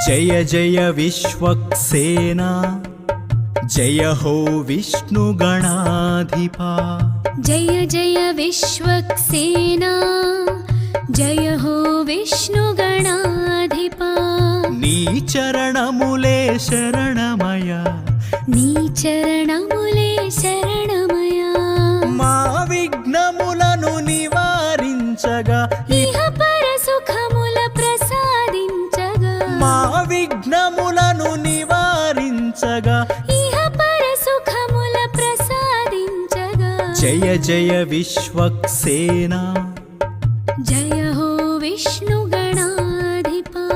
జయ జయ విశ్వక్సేనా జయ హో విష్ణు గణాధిపా జయ జయ విశ్వక్సేనా జయ హో విష్ణు గణాధిపా నీ చరణములే శరణమయ నీ చరణములే శరణమయ మా విఘ్నములను నివారించగా ఇహ పర సుఖముల ప్రసాదించగా మా విఘ్నములను నివారించగా ఇహ పర సుఖముల ప్రసాదించగా జయ జయ విశ్వక్సేనా